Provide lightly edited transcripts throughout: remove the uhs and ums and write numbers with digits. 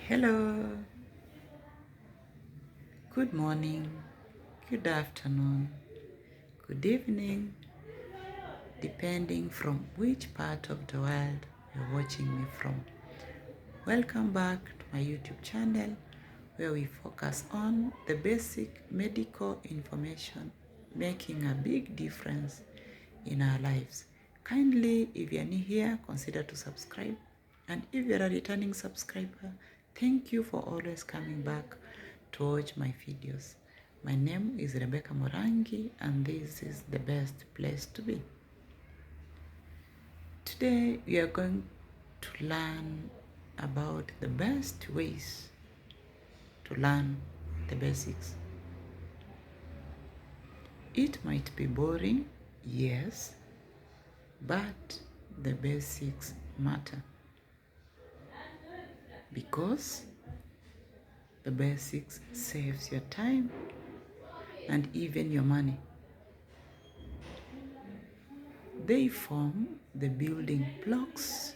Hello, good morning, good afternoon, good evening, depending from which part of the world you're watching me from. Welcome back to my YouTube channel where we focus on the basic medical information making a big difference in our lives. Kindly, if you're new here, consider to subscribe. And if you're a returning subscriber, thank you for always coming back to watch my videos. My name is Rebecca Morangi and this is the best place to be. Today we are going to learn about the best ways to learn the basics. It might be boring, yes, but the basics matter because the basics saves your time and even your money. They form the building blocks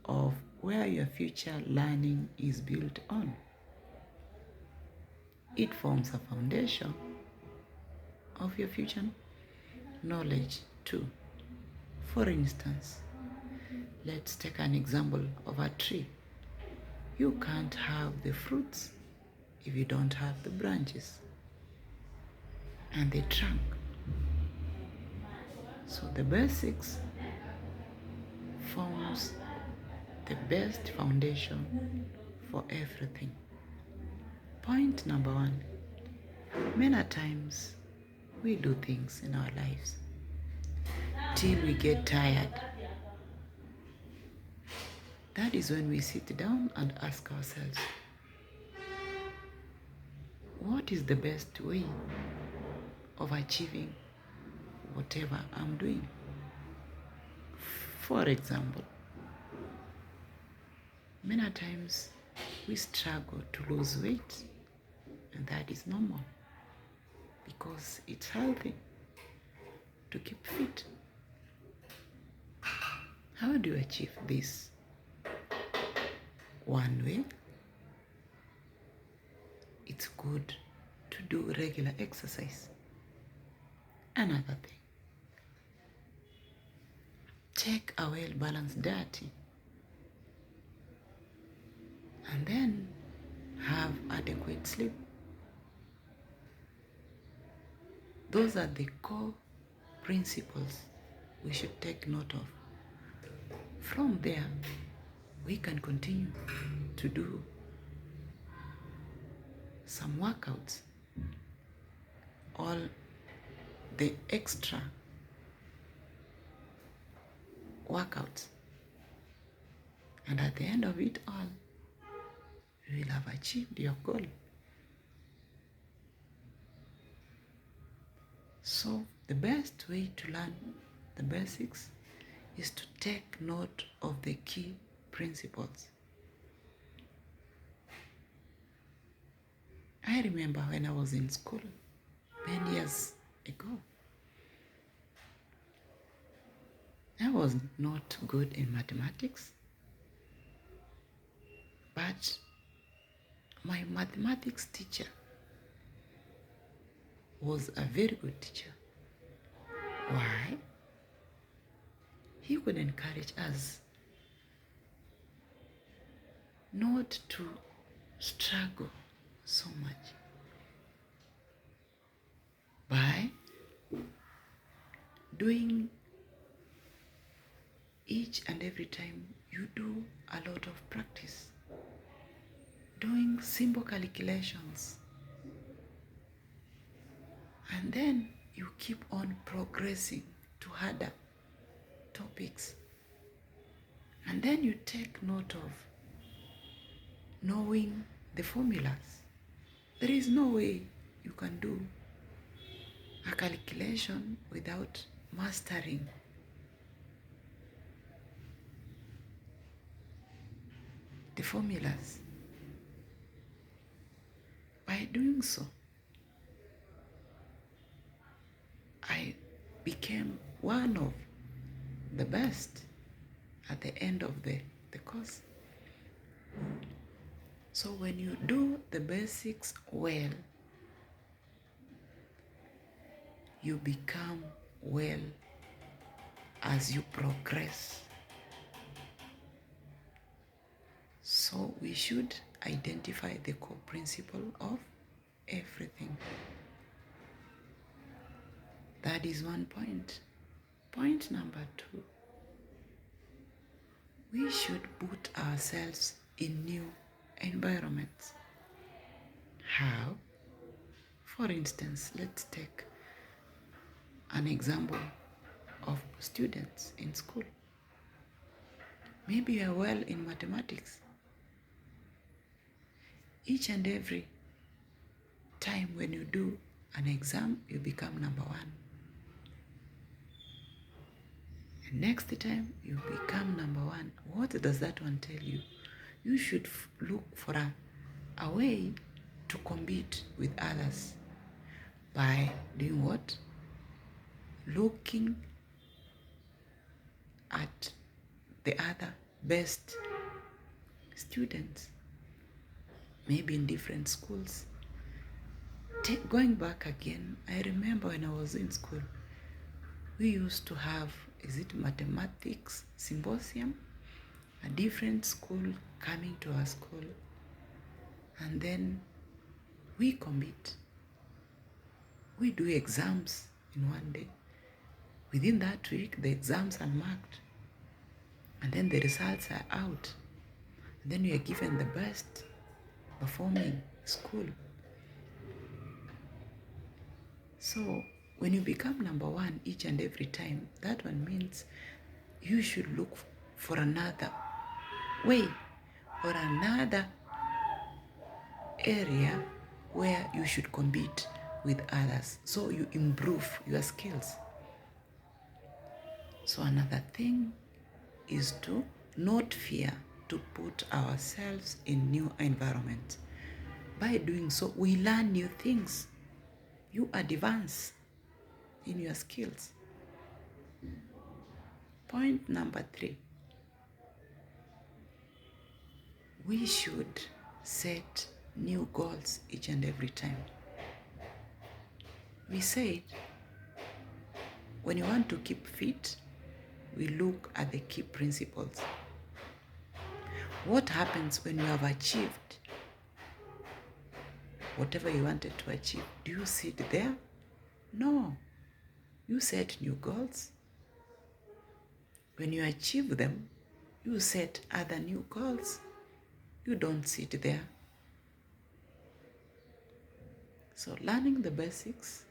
of where your future learning is built on. It forms a foundation of your future knowledge too. For instance, let's take an example of a tree. You can't have the fruits if you don't have the branches and the trunk. So the basics forms the best foundation for everything. Point number one, many times we do things in our lives till we get tired. That is when we sit down and ask ourselves, what is the best way of achieving whatever I'm doing? For example, many times we struggle to lose weight, and that is normal because it's healthy to keep fit. How do you achieve this? One way, it's good to do regular exercise. Another thing, take a well-balanced diet and then have adequate sleep. Those are the core principles we should take note of. From there, we can continue to do some workouts, all the extra workouts. And at the end of it all, you will have achieved your goal. So the best way to learn the basics is to take note of the key principles. I remember when I was in school many years ago, I was not good in mathematics, but my mathematics teacher was a very good teacher. Why? He could encourage us not to struggle so much by doing each and every time you do a lot of practice, doing simple calculations, and then you keep on progressing to harder topics. And then you take note of knowing the formulas. There is no way you can do a calculation without mastering the formulas. By doing so, I became one of the best at the end of the course. So when you do the basics well, you become well as you progress. So we should identify the core principle of everything. That is one point. Point number 2, we should put ourselves in new environments. How? For instance, let's take an example of students in school. Maybe you are well in mathematics. Each and every time when you do an exam, you become number 1. And next time you become number 1. What does that one tell you? You should look for a way to compete with others by doing what? Looking at the other best students, maybe in different schools. Going back again, I remember when I was in school, we used to have, is it mathematics symposium? A different school coming to our school, and then we compete. We do exams in one day. Within that week, the exams are marked, and then the results are out. And then you are given the best performing school. So when you become number 1 each and every time, that one means you should look for another way or another area where you should compete with others, so you improve your skills. So another thing is to not fear to put ourselves in new environments. By doing so, we learn new things. You advance in your skills. Point number 3, we should set new goals each and every time. We said when you want to keep fit, we look at the key principles. What happens when you have achieved whatever you wanted to achieve? Do you sit there? No. You set new goals. When you achieve them, you set other new goals. You don't sit there. So learning the basics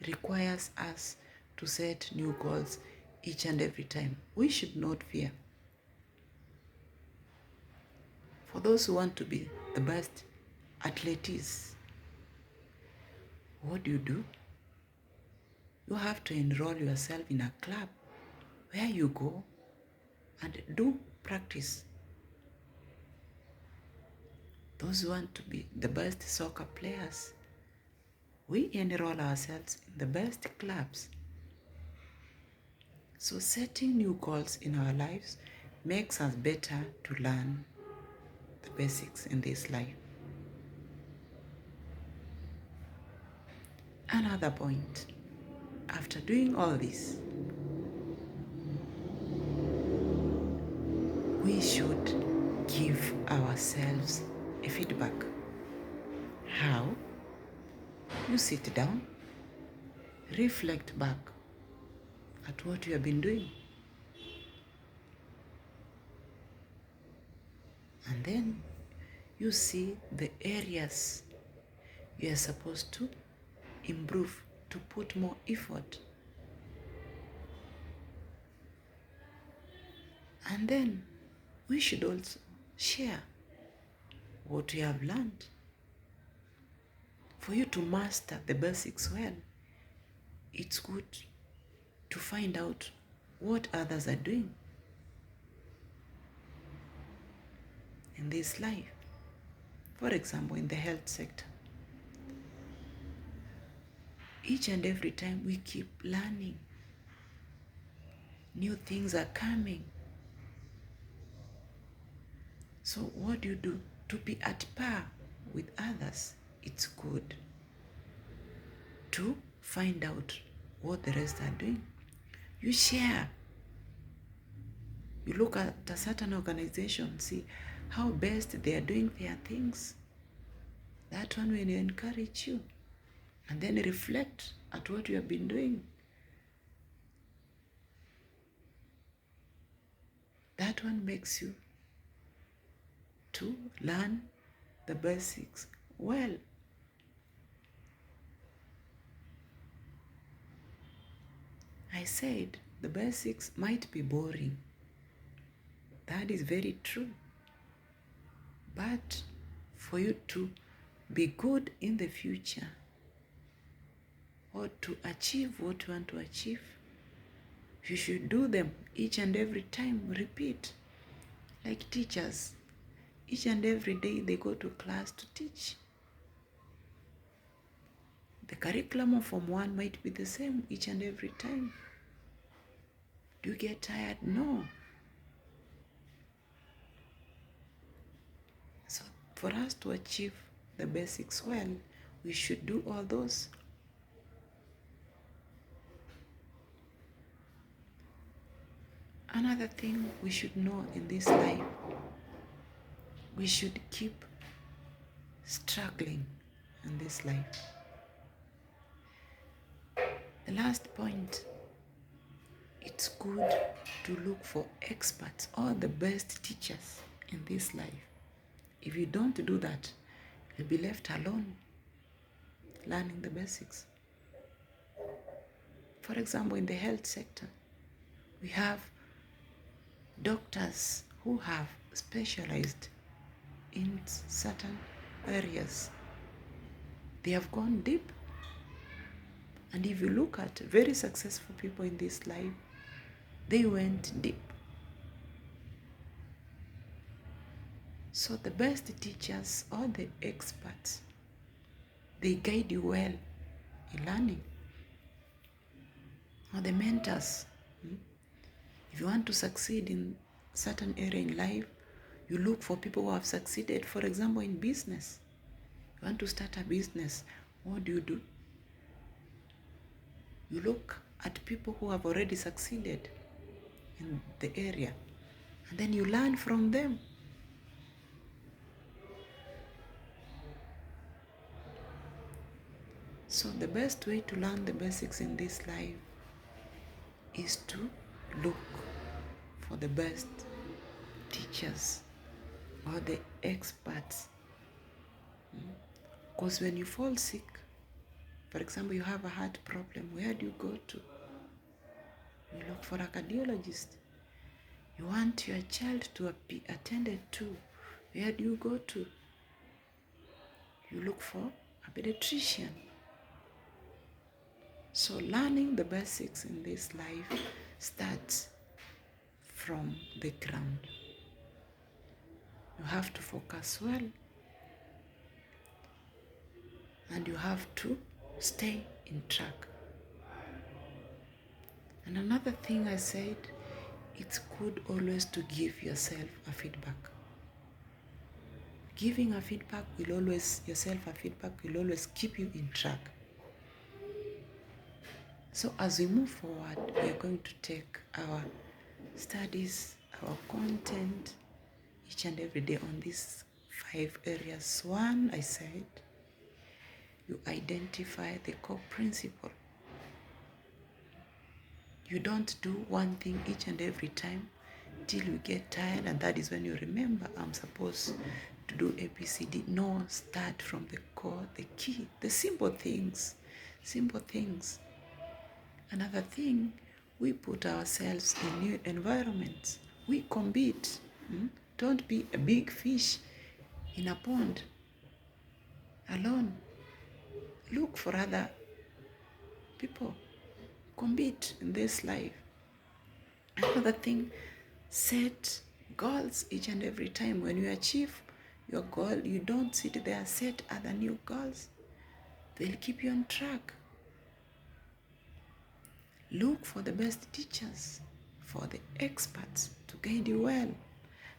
requires us to set new goals each and every time. We should not fear. For those who want to be the best athletes, what do? You have to enroll yourself in a club where you go and do practice. Those who want to be the best soccer players, we enroll ourselves in the best clubs. So setting new goals in our lives makes us better to learn the basics in this life. Another point, after doing all this, we should give ourselves a feedback. How? You sit down, reflect back at what you have been doing, and then you see the areas you are supposed to improve, to put more effort. And then we should also share what we have learned. For you to master the basics well, it's good to find out what others are doing in this life. For example, in the health sector, each and every time we keep learning, new things are coming. So what do? to be at par with others, it's good to find out what the rest are doing. You share. You look at a certain organization, see how best they are doing their things. That one will encourage you. And then reflect at what you have been doing. That one makes you to learn the basics well. I said the basics might be boring. That is very true. But for you to be good in the future or to achieve what you want to achieve, you should do them each and every time. Repeat. Like teachers, each and every day they go to class to teach. The curriculum of Form 1 might be the same each and every time. Do you get tired? No. So for us to achieve the basics well, we should do all those. Another thing we should know in this life, we should keep struggling in this life. The last point, it's good to look for experts or the best teachers in this life. If you don't do that, you'll be left alone learning the basics. For example, in the health sector, we have doctors who have specialized in certain areas. They have gone deep. And if you look at very successful people in this life, they went deep. So the best teachers or the experts, they guide you well in learning. Or the mentors. If you want to succeed in certain area in life, you look for people who have succeeded. For example, in business. You want to start a business. What do? You look at people who have already succeeded in the area. And then you learn from them. So the best way to learn the basics in this life is to look for the best teachers or the experts. Because when you fall sick, for example, you have a heart problem, where do you go to? You look for a cardiologist. You want your child to be attended to, where do you go to? You look for a pediatrician. So learning the basics in this life starts from the ground. You have to focus well, and you have to stay in track. And another thing I said, it's good always to give yourself a feedback. Giving a feedback will always keep you in track. So as we move forward, we are going to take our studies, our content, each and every day on these 5 areas. 1, I said, you identify the core principle. You don't do one thing each and every time till you get tired, and that is when you remember, I'm supposed to do ABCD. No, start from the core, the key, the simple things. Another thing, we put ourselves in new environments. We compete. Don't be a big fish in a pond alone. Look for other people. Compete in this life. Another thing, set goals each and every time. When you achieve your goal, you don't sit there, set other new goals. They'll keep you on track. Look for the best teachers, for the experts to guide you well.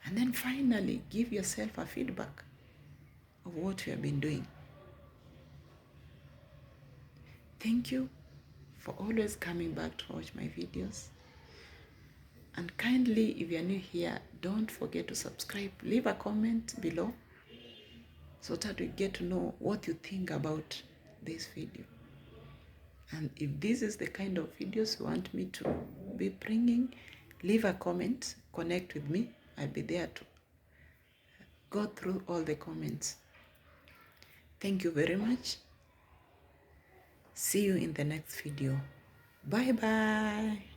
And then finally, give yourself a feedback. of what we have been doing. Thank you for always coming back to watch my videos. And kindly, if you're new here, don't forget to subscribe. Leave a comment below so that we get to know what you think about this video. And if this is the kind of videos you want me to be bringing, leave a comment, connect with me. I'll be there to go through all the comments. Thank you very much. See you in the next video. Bye bye.